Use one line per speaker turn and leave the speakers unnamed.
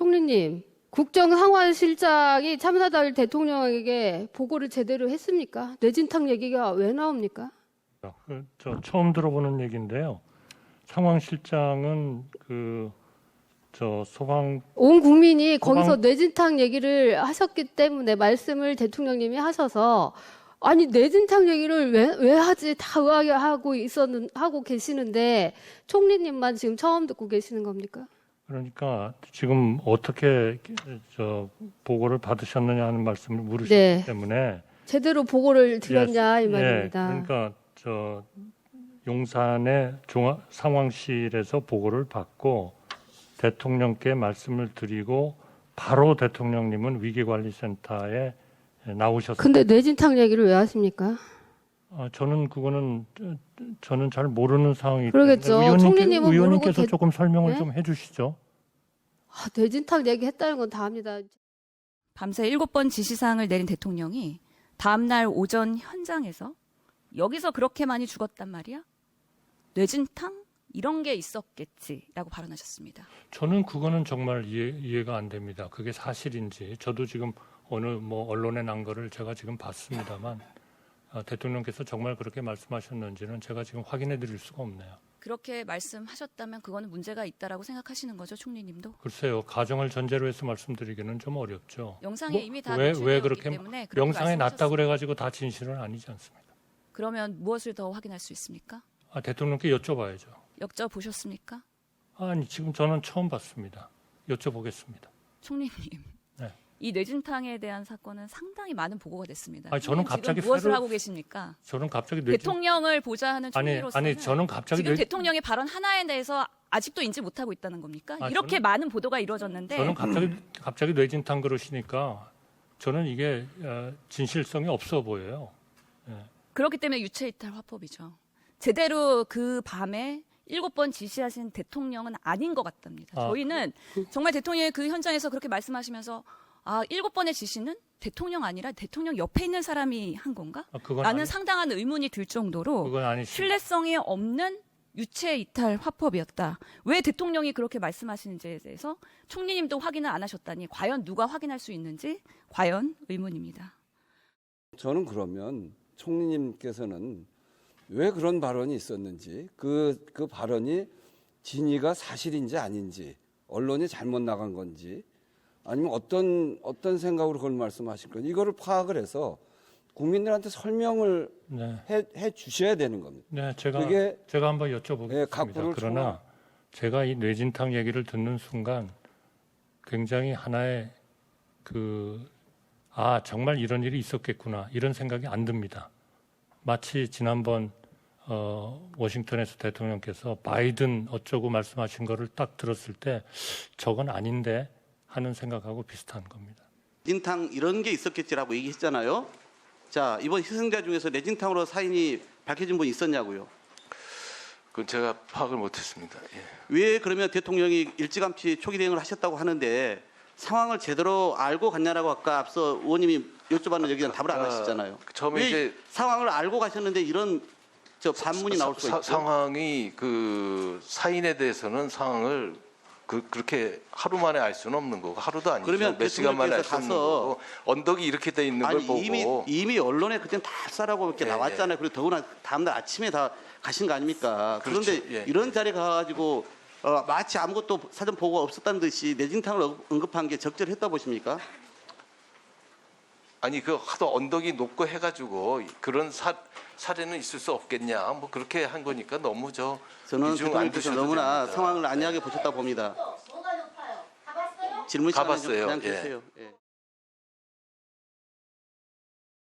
총리님, 국정상황실장이 참사다일 대통령에게 보고를 제대로 했습니까? 뇌진탕 얘기가 왜 나옵니까?
저 처음 들어보는 얘기인데요. 상황실장은
온 국민이 거기서 뇌진탕 얘기를 하셨기 때문에 말씀을 대통령님이 하셔서 아니 뇌진탕 얘기를 왜 하지 다 의아해하고 하고 계시는데 총리님만 지금 처음 듣고 계시는 겁니까?
그러니까 지금 어떻게 보고를 받으셨느냐 하는 말씀을 물으셨기
네.
때문에
제대로 보고를 드렸냐 이 말입니다.
그러니까 용산의 상황실에서 보고를 받고 대통령께 말씀을 드리고 바로 대통령님은 위기관리센터에 나오셨습니다.
근데 뇌진탕 얘기를 왜 하십니까?
저는 잘 모르는 상황이기
그러겠죠.
때문에
총리님은
의원님께서
모르고
조금 설명을
네?
좀 해주시죠.
뇌진탕 얘기 했다는 건 다 압니다.
밤새 7번 지시사항을 내린 대통령이 다음날 오전 현장에서 여기서 그렇게 많이 죽었단 말이야? 뇌진탕? 이런 게 있었겠지라고 발언하셨습니다.
저는 그거는 정말 이해가 안 됩니다. 그게 사실인지 저도 지금 어느 언론에 난 거를 제가 지금 봤습니다만 대통령께서 정말 그렇게 말씀하셨는지는 제가 지금 확인해 드릴 수가 없네요.
그렇게 말씀하셨다면 그거는 문제가 있다라고 생각하시는 거죠, 총리님도?
글쎄요, 가정을 전제로 해서 말씀드리기는 좀 어렵죠.
영상에 이미 다
왜
노출되어
그렇게
있기 때문에
영상에 났다
말씀하셨습니다.
그래가지고 다 진실은 아니지 않습니까?
그러면 무엇을 더 확인할 수 있습니까?
대통령께 여쭤봐야죠.
여쭤보셨습니까?
아니 지금 저는 처음 봤습니다. 여쭤보겠습니다.
총리님,
네.
이 뇌진탕에 대한 사건은 상당히 많은 보고가 됐습니다.
저는
총리님
갑자기
지금 무엇을 하고 계십니까?
저는 갑자기
대통령을 보좌하는 총리로서는
저는 갑자기
지금 대통령의 발언 하나에 대해서 아직도 인지 못하고 있다는 겁니까? 이렇게 많은 보도가 이루어졌는데
저는 갑자기 뇌진탕 그러시니까 저는 이게 진실성이 없어 보여요.
그렇기 때문에 유체이탈 화법이죠. 제대로 그 밤에 7번 지시하신 대통령은 아닌 것 같답니다. 저희는 정말 대통령이 그 현장에서 그렇게 말씀하시면서 7번의 지시는 대통령 아니라 대통령 옆에 있는 사람이 한 건가? 라는 상당한 의문이 들 정도로 신뢰성이 없는 유체 이탈 화법이었다. 왜 대통령이 그렇게 말씀하시는지에 대해서 총리님도 확인을 안 하셨다니 과연 누가 확인할 수 있는지 과연 의문입니다.
저는 그러면 총리님께서는 왜 그런 발언이 있었는지 그 발언이 진위가 사실인지 아닌지 언론이 잘못 나간 건지 아니면 어떤 생각으로 그걸 말씀하신 건지 이거를 파악을 해서 국민들한테 설명을 해 주셔야 되는 겁니다.
네, 제가 한번 여쭤보겠습니다. 그러나 제가 이 뇌진탕 얘기를 듣는 순간 굉장히 하나의 정말 이런 일이 있었겠구나 이런 생각이 안 듭니다. 마치 지난번 워싱턴에서 대통령께서 바이든 어쩌고 말씀하신 거를 딱 들었을 때 저건 아닌데 하는 생각하고 비슷한 겁니다.
뇌진탕 이런 게 있었겠지라고 얘기했잖아요. 자, 이번 희생자 중에서 뇌진탕으로 사인이 밝혀진 분이 있었냐고요.
그건 제가 파악을 못했습니다. 예.
왜 그러면 대통령이 일찌감치 초기 대응을 하셨다고 하는데 상황을 제대로 알고 갔냐라고 아까 앞서 의원님이 여쭤봤는 여기는 답을 안 하시잖아요.
처음에
왜
이제
상황을 알고 가셨는데 이런 반문이 나올 수가 있죠.
상황이 사인에 대해서는 상황을 그렇게 하루 만에 알 수는 없는 거고 하루도 아니죠.
그러면
몇 시간 만에 알 수 없는 거고 언덕이 이렇게 돼 있는 걸 보고
이미 언론에 그때는 다 쌀하고 이렇게 나왔잖아요. 그리고 더구나 다음날 아침에 다 가신 거 아닙니까?
그렇죠.
그런데 이런 자리에 가가지고 마치 아무것도 사전 보고가 없었다는 듯이 뇌진탕을 언급한 게 적절했다 보십니까?
아니 하도 언덕이 높고 해가지고 그런 사례는 있을 수 없겠냐 뭐 그렇게 한 거니까 너무
저는 대통령께서 너무나 상황을 안이하게 보셨다 봅니다. 질문 시간에 좀 그냥 주세요.